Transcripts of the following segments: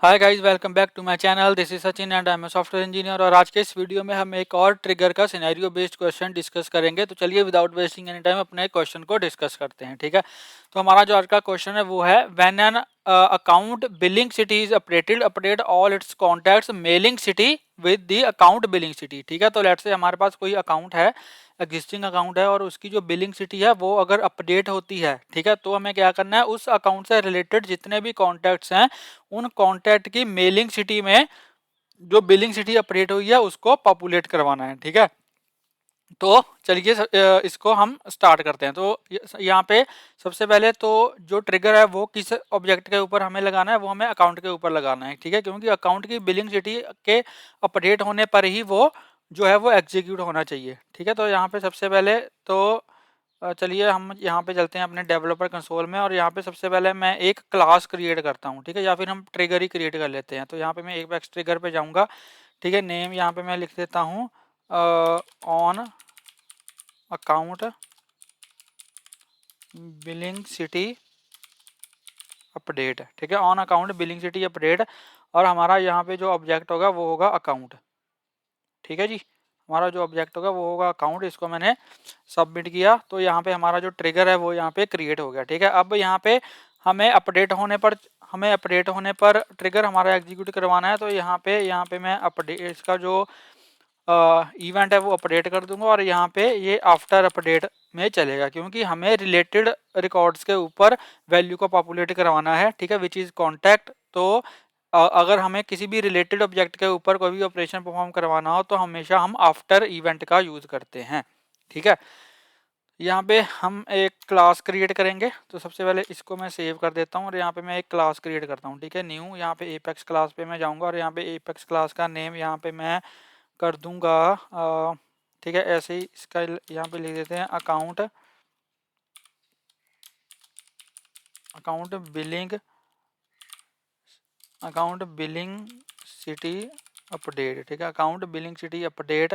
Hi guys, welcome back to my channel. This is Sachin and I am a software engineer. और आज के इस video में हम एक और ट्रिगर का सिनेरियो बेस्ड क्वेश्चन डिस्कस करेंगे। तो चलिए विदाउट वेस्टिंग एनी टाइम अपने क्वेश्चन को डिस्कस करते हैं। ठीक है, तो हमारा जो आज का क्वेश्चन है वो है when an account billing city is updated, update all it's contacts mailing city with the account billing city. ठीक है, तो लेट्स से हमारे पास कोई अकाउंट है, एग्जिस्टिंग अकाउंट है, और उसकी जो बिलिंग सिटी है वो अगर अपडेट होती है, ठीक है, तो हमें क्या करना है, उस अकाउंट से रिलेटेड जितने भी कॉन्टैक्ट्स हैं उन कॉन्टैक्ट की मेलिंग सिटी में जो बिलिंग सिटी अपडेट हुई है उसको पॉपुलेट करवाना है। ठीक है, तो चलिए इसको हम स्टार्ट करते हैं। तो यहाँ पे सबसे पहले तो जो ट्रिगर है वो किस ऑब्जेक्ट के ऊपर हमें लगाना है, वो हमें अकाउंट के ऊपर लगाना है। ठीक है, क्योंकि अकाउंट की बिलिंग सिटी के अपडेट होने पर ही वो जो है वो एग्जीक्यूट होना चाहिए। ठीक है, तो यहाँ पे सबसे पहले तो चलिए हम यहाँ पे चलते हैं अपने डेवलपर कंसोल में, और यहाँ पे सबसे पहले मैं एक क्लास क्रिएट करता हूँ। ठीक है, या फिर हम ट्रिगर ही क्रिएट कर लेते हैं। तो यहाँ पे मैं एक बैक्स ट्रिगर पे जाऊँगा। ठीक है, नेम यहाँ पे मैं लिख देता हूँ on account billing city update. ठीक है, on account billing city update, और हमारा यहाँ पे जो ऑब्जेक्ट होगा वो होगा अकाउंट। ठीक है जी, हमारा जो ऑब्जेक्ट होगा वो होगा अकाउंट। इसको मैंने सबमिट किया, तो यहाँ पे हमारा जो ट्रिगर है वो यहाँ पे क्रिएट हो गया। ठीक है, अब यहाँ पे हमें अपडेट होने पर ट्रिगर हमारा एग्जीक्यूट करवाना है। तो यहाँ पे मैं अपडेट इसका जो इवेंट है वो अपडेट कर दूंगा, और यहाँ पे ये आफ्टर अपडेट में चलेगा, क्योंकि हमें रिलेटेड रिकॉर्ड्स के ऊपर वैल्यू को पॉपुलेट करवाना है। ठीक है, विच इज़ कॉन्टैक्ट। तो अगर हमें किसी भी रिलेटेड ऑब्जेक्ट के ऊपर कोई भी ऑपरेशन परफॉर्म करवाना हो तो हमेशा हम आफ्टर इवेंट का यूज़ करते हैं। ठीक है, यहाँ पे हम एक क्लास क्रिएट करेंगे। तो सबसे पहले इसको मैं सेव कर देता हूँ, और यहाँ पे मैं एक क्लास क्रिएट करता हूँ। ठीक है, न्यू, यहाँ पे एपेक्स क्लास पे मैं जाऊँगा, और यहाँ पे एपेक्स क्लास का नेम यहाँ पे मैं कर दूंगा ठीक है, ऐसे ही इसका यहाँ पे लिख देते हैं account account billing account billing city update. ठीक है, अकाउंट बिलिंग सिटी अपडेट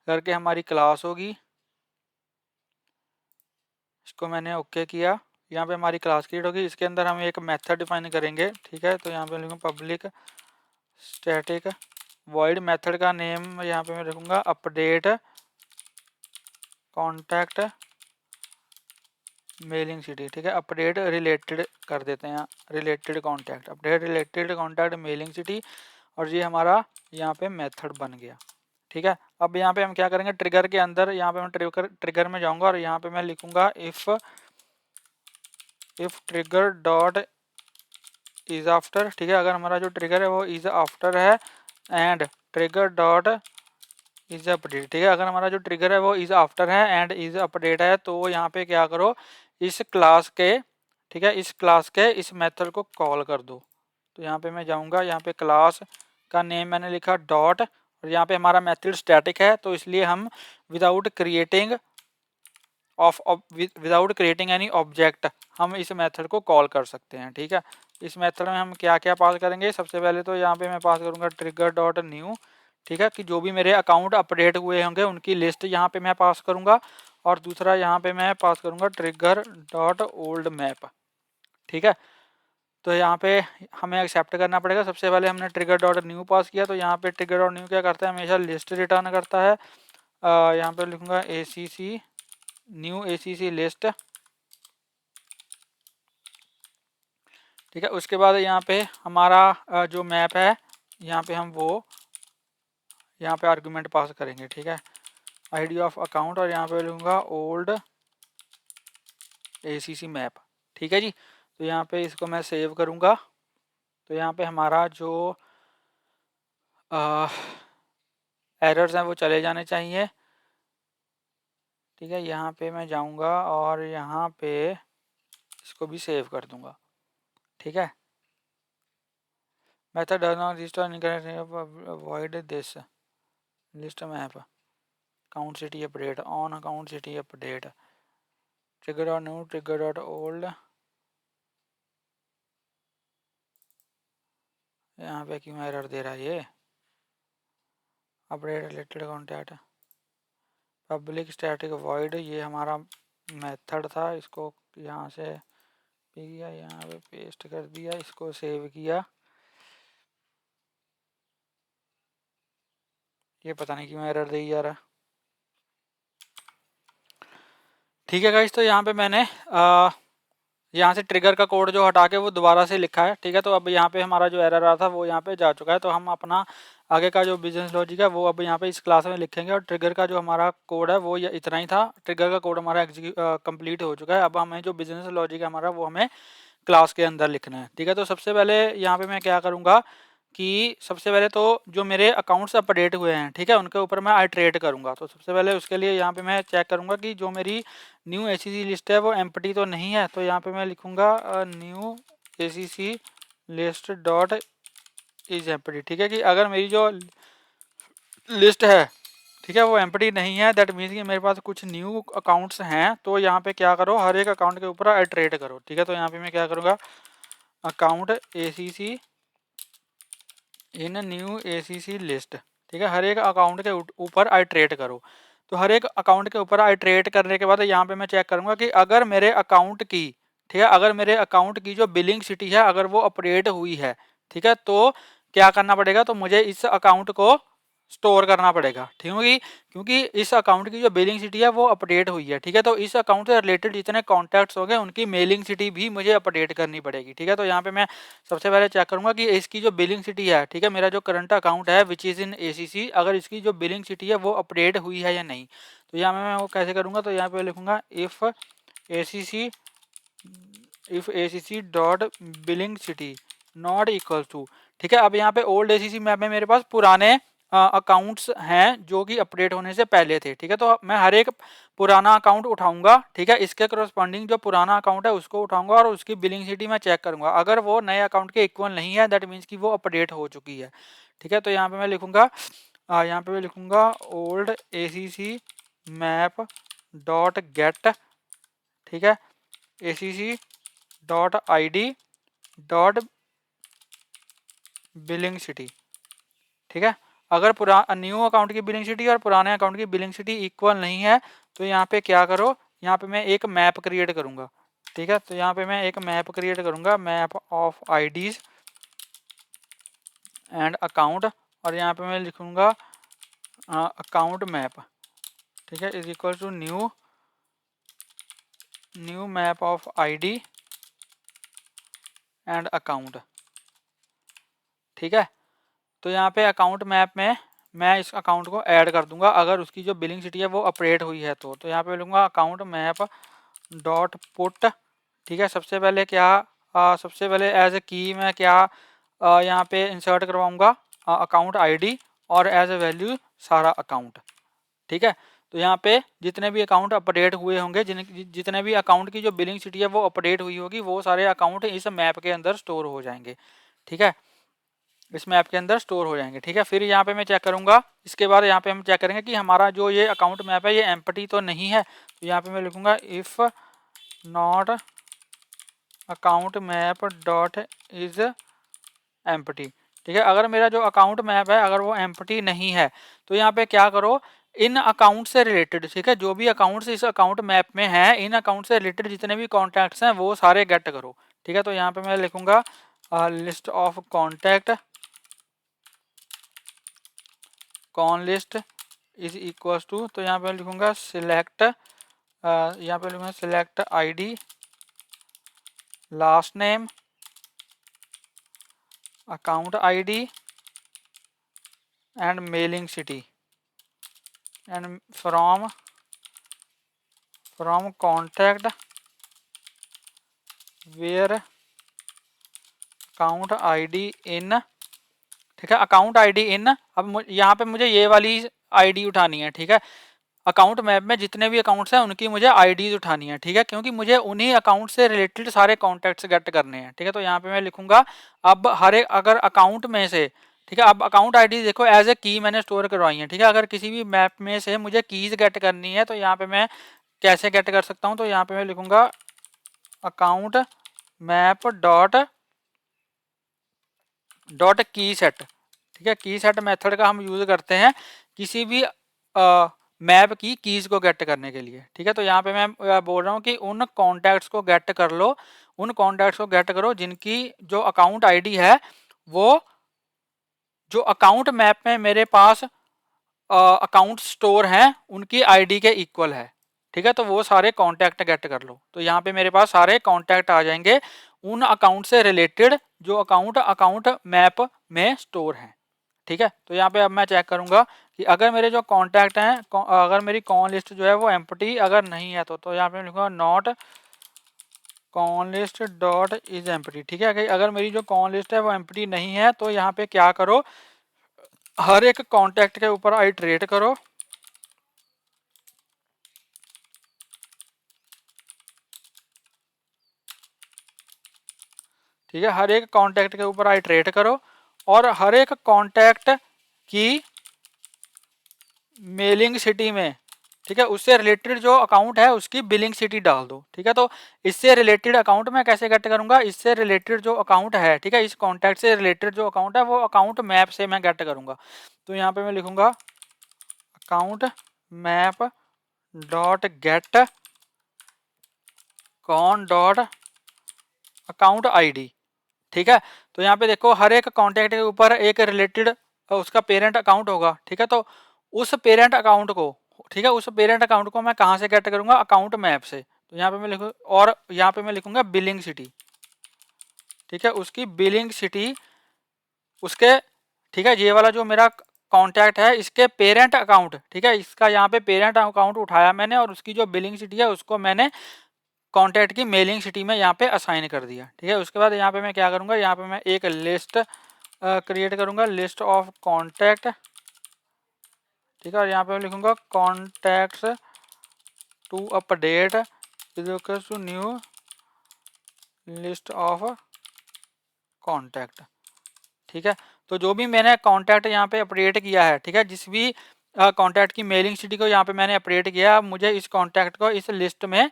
करके हमारी क्लास होगी। इसको मैंने ओके किया, यहाँ पे हमारी क्लास क्रिएट होगी। इसके अंदर हम एक मेथड डिफाइन करेंगे। ठीक है, तो यहाँ पे लिखूँगा पब्लिक स्टैटिक वॉइड। मेथड का नेम यहाँ पे मैं रखूँगा अपडेट कॉन्टैक्ट मेलिंग सिटी। ठीक है, अपडेट रिलेटेड कर देते हैं, related contact, update related contact mailing city, और ये हमारा यहाँ पे मेथड बन गया। ठीक है, अब यहाँ पे हम क्या करेंगे, ट्रिगर के अंदर यहाँ पे मैं ट्रिगर में जाऊँगा, और यहाँ पे मैं लिखूँगा if trigger dot is after. ठीक है, अगर हमारा जो ट्रिगर है वो इज आफ्टर है, and trigger dot is update. ठीक है, अगर हमारा जो ट्रिगर है वो इज आफ्टर है एंड इज अपडेट है, तो यहाँ पे क्या करो, इस क्लास के, ठीक है, इस क्लास के इस मेथड को कॉल कर दो। तो यहाँ पे मैं जाऊँगा, यहाँ पे क्लास का नेम मैंने लिखा डॉट, और यहाँ पे हमारा मेथड स्टैटिक है, तो इसलिए हम without creating without creating any object हम इस मेथड को कॉल कर सकते हैं। ठीक है, इस मेथड में हम क्या क्या पास करेंगे, सबसे पहले तो यहाँ पे मैं पास करूँगा ट्रिगर डॉट न्यू। ठीक है, कि जो भी मेरे अकाउंट अपडेट हुए होंगे उनकी लिस्ट यहाँ पे मैं पास करूँगा, और दूसरा यहाँ पे मैं पास करूँगा ट्रिगर डॉट ओल्ड मैप। ठीक है, तो यहाँ पे हमें एक्सेप्ट करना पड़ेगा। सबसे पहले हमने ट्रिगर डॉट न्यू पास किया, तो यहाँ पे ट्रिगर डॉट न्यू क्या करता है, हमेशा लिस्ट रिटर्न करता है। यहाँ पे लिखूँगा ACC न्यू ACC लिस्ट। ठीक है, उसके बाद यहाँ पे हमारा जो मैप है, यहाँ पे हम वो यहाँ पे आर्गुमेंट पास करेंगे। ठीक है, ID ऑफ अकाउंट, और यहाँ पे लूँगा ओल्ड ACC मैप। ठीक है जी, तो यहाँ पे इसको मैं सेव करूँगा। तो यहाँ पे हमारा जो एरर्स हैं वो चले जाने चाहिए। ठीक है, यहाँ पे मैं जाऊँगा और यहाँ पे इसको भी सेव कर दूँगा। ठीक है, method does not register incorrect avoid this list map account city update on account city update trigger dot new trigger dot old. यहाँ पे क्यों एरर दे रहा है ये, update related contact public static void, ये हमारा मेथड था, इसको यहाँ से किया, यहाँ पे पेस्ट कर दिया, इसको सेव किया। ये पता नहीं क्यों एरर दे जा रहा है। ठीक है गाइस, तो यहाँ पे मैंने यहाँ से ट्रिगर का कोड जो हटा के वो दोबारा से लिखा है। ठीक है, तो अब यहाँ पे हमारा जो एरर रहा था वो यहाँ पे जा चुका है। तो हम अपना आगे का जो बिजनेस लॉजिक है वो अब यहाँ पे इस क्लास में लिखेंगे, और ट्रिगर का जो हमारा कोड है वो ये इतना ही था। ट्रिगर का कोड हमारा कंप्लीट हो चुका है। अब हमें जो बिजनेस लॉजिक है हमारा वो हमें क्लास के अंदर लिखना है। ठीक है, तो सबसे पहले यहाँ पे मैं क्या करूँगा कि सबसे पहले तो जो मेरे अकाउंट्स अपडेट हुए हैं, ठीक है, उनके ऊपर मैं आइट्रेट करूँगा। तो सबसे पहले उसके लिए यहाँ पे मैं चेक करूँगा कि जो मेरी न्यू एसीसी लिस्ट है वो एम्प्टी तो नहीं है। तो यहाँ पे मैं लिखूँगा new ACC list dot is empty. ठीक है, कि अगर मेरी जो लिस्ट है, ठीक है, वो एम्प्टी नहीं है, दैट मीन्स कि मेरे पास कुछ न्यू अकाउंट्स हैं। तो यहाँ पे क्या करो, हर एक अकाउंट के ऊपर आइट्रेट करो। ठीक है, तो यहाँ पे मैं क्या करूँगा, अकाउंट एसीसी इन न्यू एसीसी लिस्ट। ठीक है, हर एक अकाउंट के ऊपर आइट्रेट करो। तो हर एक अकाउंट के ऊपर आइट्रेट करने के बाद यहाँ पे मैं चेक करूँगा कि अगर मेरे अकाउंट की, ठीक है, अगर मेरे अकाउंट की जो बिलिंग सिटी है अगर वो अपडेट हुई है, ठीक है, तो क्या करना पड़ेगा, तो मुझे इस अकाउंट को स्टोर करना पड़ेगा। ठीक है, क्योंकि इस अकाउंट की जो बिलिंग सिटी है वो अपडेट हुई है। ठीक है, तो इस अकाउंट से रिलेटेड जितने कॉन्टैक्ट्स हो गए उनकी मेलिंग सिटी भी मुझे अपडेट करनी पड़ेगी। ठीक है, तो यहाँ पे मैं सबसे पहले चेक करूंगा कि इसकी जो बिलिंग सिटी है, ठीक है, मेरा जो करंट अकाउंट है विच इज़ इन एसीसी, अगर इसकी जो बिलिंग सिटी है वो अपडेट हुई है या नहीं। तो यहाँ मैं वो कैसे करूँगा, तो यहाँ पे लिखूँगा if ACC dot billing city not equal to. ठीक है, अब यहाँ पे ओल्ड एसीसी मैप में मेरे पास पुराने अकाउंट्स हैं जो कि अपडेट होने से पहले थे। ठीक है, तो मैं हर एक पुराना अकाउंट उठाऊंगा। ठीक है, इसके करस्पॉन्डिंग जो पुराना अकाउंट है उसको उठाऊंगा और उसकी बिलिंग सिटी मैं चेक करूंगा। अगर वो नए अकाउंट के इक्वल नहीं है, दैट मीन्स कि वो अपडेट हो चुकी है। ठीक है, तो यहाँ पे मैं लिखूंगा यहाँ पे मैं लिखूंगा old ACC map dot gate, ठीक है, ACC dot ID dot billing city. ठीक है, अगर न्यू अकाउंट की बिलिंग सिटी और पुराने अकाउंट की बिलिंग सिटी इक्वल नहीं है तो यहाँ पे क्या करो, यहाँ पे मैं एक मैप क्रिएट करूँगा। ठीक है, तो यहाँ पे मैं एक मैप क्रिएट करूँगा, map of IDs and account, और यहाँ पे मैं लिखूँगा अकाउंट मैप। ठीक है, is equal to new map of ID and account. ठीक है, तो यहाँ पे अकाउंट मैप में मैं इस अकाउंट को ऐड कर दूंगा अगर उसकी जो बिलिंग सिटी है वो अपडेट हुई है। तो यहाँ पे लूँगा अकाउंट मैप डॉट पुट। ठीक है, सबसे पहले क्या सबसे पहले एज ए की मैं क्या यहाँ पे इंसर्ट करवाऊँगा अकाउंट ID और एज ए वैल्यू सारा अकाउंट। ठीक है, तो यहाँ पे जितने भी अकाउंट अपडेट हुए होंगे, जितने भी अकाउंट की जो बिलिंग सिटी है वो अपडेट हुई होगी, वो सारे अकाउंट इस मैप के अंदर स्टोर हो जाएंगे। ठीक है, इस मैप के अंदर स्टोर हो जाएंगे। ठीक है, फिर यहाँ पे मैं चेक करूँगा, इसके बाद यहाँ पे हम चेक करेंगे कि हमारा जो ये अकाउंट मैप है ये एम्प्टी तो नहीं है। तो यहाँ पे मैं लिखूँगा if not account map dot is empty. ठीक है, अगर मेरा जो अकाउंट मैप है अगर वो एम्प्टी नहीं है तो यहाँ पे क्या करो, इन अकाउंट से रिलेटेड, ठीक है, जो भी अकाउंट्स इस अकाउंट मैप में हैं, इन अकाउंट से रिलेटेड जितने भी कॉन्टैक्ट्स हैं वो सारे गेट करो। ठीक है, तो यहाँ पे मैं लिखूँगा list of contact con list is equals to, तो यहाँ पे लिखूँगा सिलेक्ट, यहाँ पे लिखूँगा select ID last name account ID and mailing city and from contact where account ID in. ठीक है, अकाउंट ID इन, अब यहाँ पे मुझे ये वाली ID उठानी है। ठीक है, अकाउंट मैप में जितने भी अकाउंट्स हैं उनकी मुझे IDs उठानी है। ठीक है, क्योंकि मुझे उन्हीं अकाउंट से रिलेटेड सारे कॉन्टैक्ट्स गेट करने हैं। ठीक है, तो यहाँ पे मैं लिखूंगा अब हर एक अगर अकाउंट में से, ठीक है, अब अकाउंट ID देखो एज ए की मैंने स्टोर करवाई है। ठीक है, अगर किसी भी मैप में से मुझे कीज गेट करनी है तो यहाँ पे मैं कैसे गेट कर सकता हूँ, तो यहाँ पे मैं लिखूंगा अकाउंट मैप डॉट की सेट। ठीक है, की सेट मेथड का हम यूज करते हैं किसी भी मैप की कीज को गेट करने के लिए। ठीक है, तो यहाँ पे मैं बोल रहा हूँ कि उन कॉन्टैक्ट्स को गेट कर लो, उन कॉन्टैक्ट्स को गेट करो जिनकी जो अकाउंट ID है वो जो अकाउंट मैप में मेरे पास अकाउंट स्टोर हैं उनकी आईडी के इक्वल है। ठीक है, तो वो सारे कॉन्टैक्ट गेट कर लो। तो यहाँ पे मेरे पास सारे कॉन्टैक्ट आ जाएंगे उन अकाउंट से रिलेटेड जो अकाउंट अकाउंट मैप में स्टोर हैं। ठीक है, तो यहाँ पे अब मैं चेक करूंगा कि अगर मेरे जो कॉन्टैक्ट हैं अगर मेरी कॉन लिस्ट जो है वो एम्प्टी अगर नहीं है तो यहाँ पे मैं लिखूंगा not con list dot is empty. ठीक है, अगर मेरी जो कॉन लिस्ट है वो एम्प्टी नहीं है तो यहाँ पे क्या करो, हर एक कॉन्टैक्ट के ऊपर आइटरेट करो। ठीक है, हर एक कॉन्टैक्ट के ऊपर आइटरेट करो और हर एक कॉन्टैक्ट की मेलिंग सिटी में, ठीक है, उससे रिलेटेड जो अकाउंट है उसकी बिलिंग सिटी डाल दो। ठीक है, तो इससे रिलेटेड अकाउंट मैं कैसे गेट करूंगा, इससे रिलेटेड जो अकाउंट है, ठीक है, इस कॉन्टैक्ट से रिलेटेड जो अकाउंट है वो अकाउंट मैप से मैं गेट करूंगा। तो यहाँ पे मैं लिखूंगा account map dot gate cone dot account ID. ठीक है, तो यहाँ पे देखो हर एक कॉन्टैक्ट के ऊपर एक रिलेटेड उसका पेरेंट अकाउंट होगा। ठीक है, तो उस पेरेंट अकाउंट को, ठीक है, उस पेरेंट अकाउंट को मैं कहाँ से गेट करूंगा, अकाउंट मैप से। तो यहाँ पे मैं लिखूँ और यहाँ पे मैं लिखूंगा बिलिंग सिटी। ठीक है, उसकी बिलिंग सिटी उसके, ठीक है, ये वाला जो मेरा कॉन्टैक्ट है इसके पेरेंट अकाउंट, ठीक है, इसका यहाँ पे पेरेंट अकाउंट उठाया मैंने और उसकी जो बिलिंग सिटी है उसको मैंने कॉन्टैक्ट की मेलिंग सिटी में यहाँ पे असाइन कर दिया। ठीक है, उसके बाद यहाँ पे मैं क्या करूँगा, यहाँ पे मैं एक लिस्ट क्रिएट करूँगा, लिस्ट ऑफ कॉन्टैक्ट। ठीक है, और यहाँ पे मैं लिखूँगा contacts to update is equal to new list of contact. ठीक है, तो जो भी मैंने कॉन्टैक्ट यहाँ पे अपडेट किया है, ठीक है, जिस भी कॉन्टैक्ट की मेलिंग सिटी को यहाँ पे मैंने अपडेट किया, अब मुझे इस कॉन्टैक्ट को इस लिस्ट में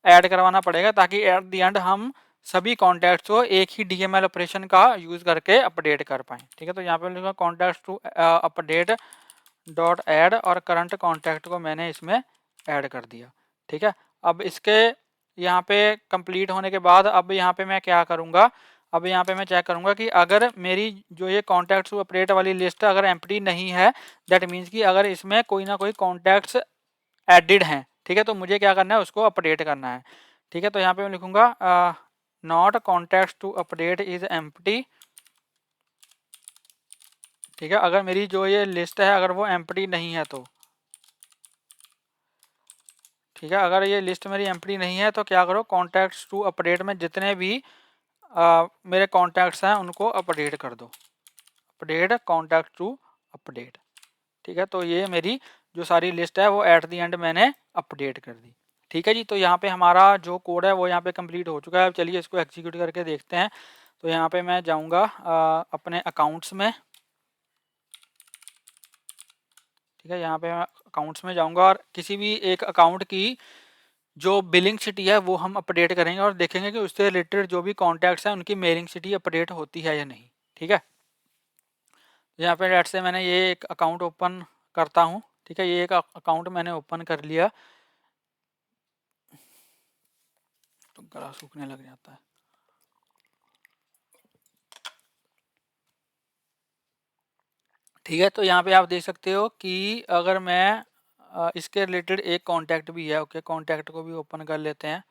ऐड करवाना पड़ेगा ताकि एट द एंड हम सभी कॉन्टैक्ट्स को एक ही डीएमएल ऑपरेशन का यूज़ करके अपडेट कर पाएँ। ठीक है, तो यहाँ पे लिखूँगा contacts to update dot add और करंट कॉन्टैक्ट को मैंने इसमें ऐड कर दिया। ठीक है, अब इसके यहाँ पे कंप्लीट होने के बाद अब यहाँ पे मैं क्या करूँगा, अब यहाँ पे मैं चेक करूँगा कि अगर मेरी जो ये कॉन्टैक्ट्स टू अपडेट वाली लिस्ट अगर एम्प्टी नहीं है, दैट मीन्स कि अगर इसमें कोई ना कोई कॉन्टैक्ट्स एडिड हैं, ठीक है, तो मुझे क्या करना है, उसको अपडेट करना है। ठीक है, तो यहाँ पे मैं लिखूँगा not contacts to update is empty. ठीक है, अगर मेरी जो ये लिस्ट है अगर वो एम्प्टी नहीं है तो, ठीक है, अगर ये लिस्ट मेरी एम्प्टी नहीं है तो क्या करो, कॉन्टैक्ट्स टू अपडेट में जितने भी मेरे कॉन्टैक्ट्स हैं उनको अपडेट कर दो, अपडेट कॉन्टैक्ट टू अपडेट। ठीक है, तो ये मेरी जो सारी लिस्ट है वो एट द एंड मैंने अपडेट कर दी। ठीक है जी, तो यहाँ पे हमारा जो कोड है वो यहाँ पे कंप्लीट हो चुका है। अब चलिए इसको एग्जीक्यूट करके देखते हैं। तो यहाँ पे मैं जाऊँगा अपने अकाउंट्स में। ठीक है, यहाँ पे मैं अकाउंट्स में जाऊँगा और किसी भी एक अकाउंट की जो बिलिंग सिटी है वो हम अपडेट करेंगे और देखेंगे कि उससे रिलेटेड जो भी कॉन्टैक्ट्स हैं उनकी मेलिंग सिटी अपडेट होती है या नहीं। ठीक है, यहाँ पे डेट से मैंने ये एक अकाउंट ओपन करता हूँ। ठीक है, ये एक अकाउंट मैंने ओपन कर लिया। तो गला सूखने लग जाता है। ठीक है, तो यहाँ पे आप देख सकते हो कि अगर मैं इसके रिलेटेड एक कॉन्टैक्ट भी है, ओके, कॉन्टैक्ट को भी ओपन कर लेते हैं।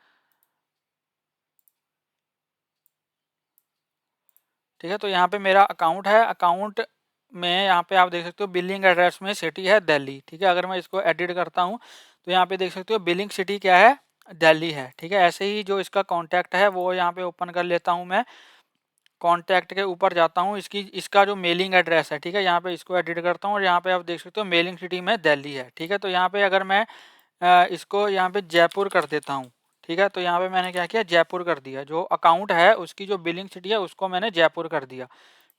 ठीक है, तो यहाँ पे मेरा अकाउंट है, अकाउंट में यहाँ पे आप देख सकते हो बिलिंग एड्रेस में सिटी है दिल्ली। ठीक है, अगर मैं इसको एडिट करता हूँ तो यहाँ पे देख सकते हो बिलिंग सिटी क्या है, दिल्ली है। ठीक है, ऐसे ही जो इसका कॉन्टैक्ट है वो यहाँ पे ओपन कर लेता हूँ मैं, कॉन्टैक्ट के ऊपर जाता हूँ, इसका जो मेलिंग एड्रेस है, ठीक है, यहाँ पे इसको एडिट करता हूँ और यहाँ पे आप देख सकते हो मेलिंग सिटी में दिल्ली है। ठीक है, तो यहाँ पे अगर मैं इसको यहाँ पे जयपुर कर देता हूँ। ठीक है, तो यहाँ पे मैंने क्या किया, जयपुर कर दिया। जो अकाउंट है उसकी जो बिलिंग सिटी है उसको मैंने जयपुर कर दिया।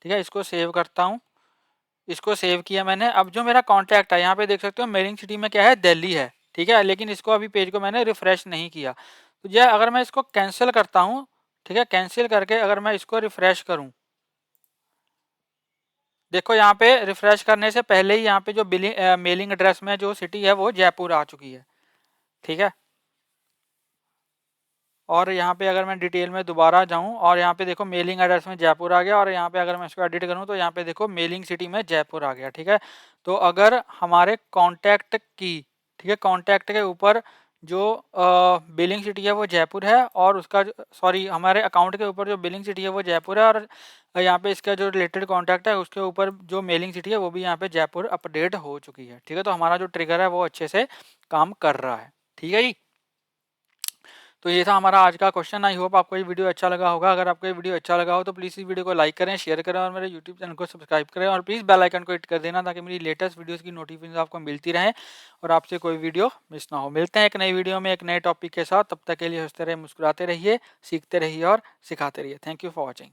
ठीक है, इसको सेव करता हूँ, इसको सेव किया मैंने। अब जो मेरा कॉन्टैक्ट है यहाँ पे देख सकते हो मेलिंग सिटी में क्या है, दिल्ली है। ठीक है, लेकिन इसको अभी पेज को मैंने रिफ्रेश नहीं किया। तो यह अगर मैं इसको कैंसिल करता हूँ, ठीक है, कैंसिल करके अगर मैं इसको रिफ्रेश करूँ, देखो यहाँ पे रिफ्रेश करने से पहले ही यहाँ पे जो मेलिंग एड्रेस में जो सिटी है वो जयपुर आ चुकी है। ठीक है, और यहाँ पे अगर मैं डिटेल में दोबारा जाऊँ और यहाँ पे देखो मेलिंग एड्रेस में जयपुर आ गया, और यहाँ पे अगर मैं इसको एडिट करूँ तो यहाँ पे देखो मेलिंग सिटी में जयपुर आ गया। ठीक है, तो अगर हमारे कॉन्टैक्ट की, ठीक है, कॉन्टैक्ट के ऊपर जो बिलिंग सिटी है वो जयपुर है, और उसका सॉरी हमारे अकाउंट के ऊपर जो बिलिंग सिटी है वो जयपुर है, और यहाँ पे इसका जो रिलेटेड कॉन्टैक्ट है उसके ऊपर जो मेलिंग सिटी है वो भी यहाँ पे जयपुर अपडेट हो चुकी है। ठीक है, तो हमारा जो ट्रिगर है वो अच्छे से काम कर रहा है। ठीक है जी, तो ये था हमारा आज का क्वेश्चन। आई होप आपको ये वीडियो अच्छा लगा होगा। अगर आपको ये वीडियो अच्छा लगा हो तो प्लीज़ इस वीडियो को लाइक करें, शेयर करें और मेरे यूट्यूब चैनल को सब्सक्राइब करें, और प्लीज़ बेल आइकन को हिट कर देना ताकि मेरी लेटेस्ट वीडियोस की नोटिफिकेशन आपको मिलती रहे और आपसे कोई वीडियो मिस ना हो। मिलते हैं एक नई वीडियो में एक नए टॉपिक के साथ, तब तक के लिए हंसते रहिए, मुस्कुराते रहिए, सीखते रहिए और सिखाते रहिए। Thank you for watching.